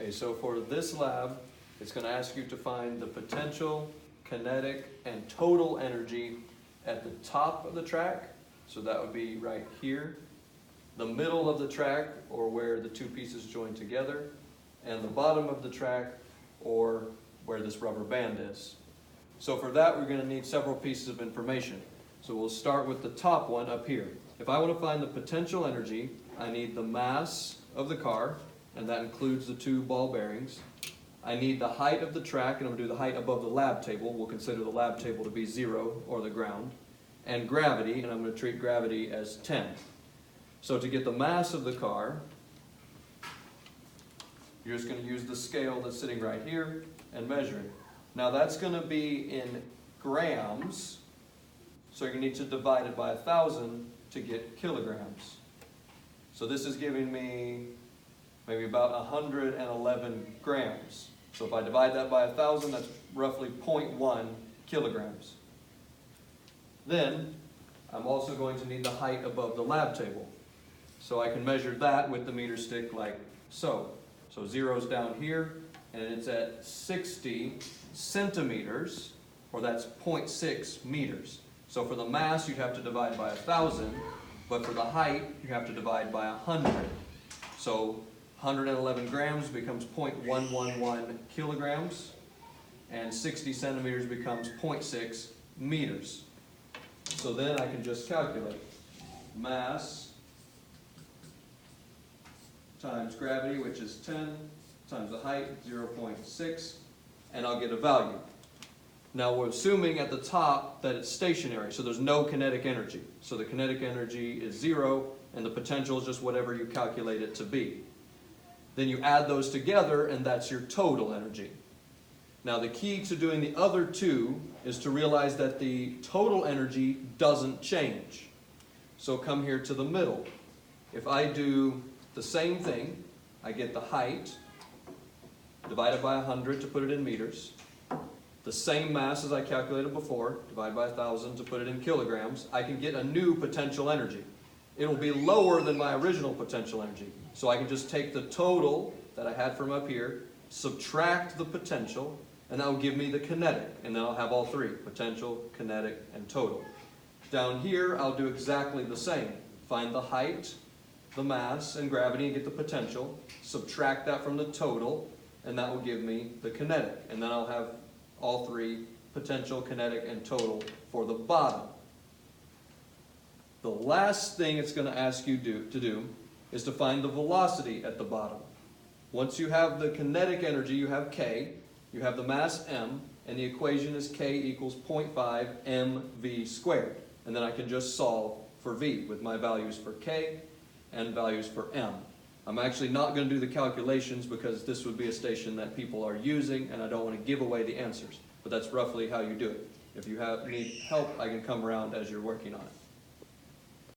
Okay, so for this lab, it's going to ask you to find the potential, kinetic, and total energy at the top of the track. So that would be right here, the middle of the track, or where the two pieces join together, and the bottom of the track, or where this rubber band is. So for that, we're going to need several pieces of information. So we'll start with the top one up here. If I want to find the potential energy, I need the mass of the car, and that includes the two ball bearings. I need the height of the track, and I'm going to do the height above the lab table. We'll consider the lab table to be 0, or the ground. And gravity, and I'm going to treat gravity as 10. So to get the mass of the car, you're just going to use the scale that's sitting right here and measure it. Now that's going to be in grams, so you're going to need to divide it by 1,000 to get kilograms. So this is giving me maybe about 111 grams. So if I divide that by 1,000, that's roughly 0.1 kilograms. Then I'm also going to need the height above the lab table. So I can measure that with the meter stick like so. So 0's down here, and it's at 60 centimeters, or that's 0.6 meters. So for the mass, you'd have to divide by 1,000, but for the height, you have to divide by 100. So 111 grams becomes 0.111 kilograms, and 60 centimeters becomes 0.6 meters. So then I can just calculate mass times gravity, which is 10, times the height, 0.6, and I'll get a value. Now we're assuming at the top that it's stationary, so there's no kinetic energy. So the kinetic energy is 0, and the potential is just whatever you calculate it to be. Then you add those together, and that's your total energy. Now the key to doing the other two is to realize that the total energy doesn't change. So come here to the middle. If I do the same thing, I get the height divided by 100 to put it in meters. The same mass as I calculated before, divide by 1,000 to put it in kilograms, I can get a new potential energy. It will be lower than my original potential energy. So I can just take the total that I had from up here, subtract the potential, and that will give me the kinetic. And then I'll have all three, potential, kinetic, and total. Down here, I'll do exactly the same. Find the height, the mass, and gravity, and get the potential. Subtract that from the total, and that will give me the kinetic. And then I'll have all three, potential, kinetic, and total for the bottom. The last thing it's going to ask you to do is to find the velocity at the bottom. Once you have the kinetic energy, you have K, you have the mass M, and the equation is K equals 0.5 mv squared. And then I can just solve for V with my values for K and values for M. I'm actually not going to do the calculations because this would be a station that people are using, and I don't want to give away the answers. But that's roughly how you do it. If you need help, I can come around as you're working on it.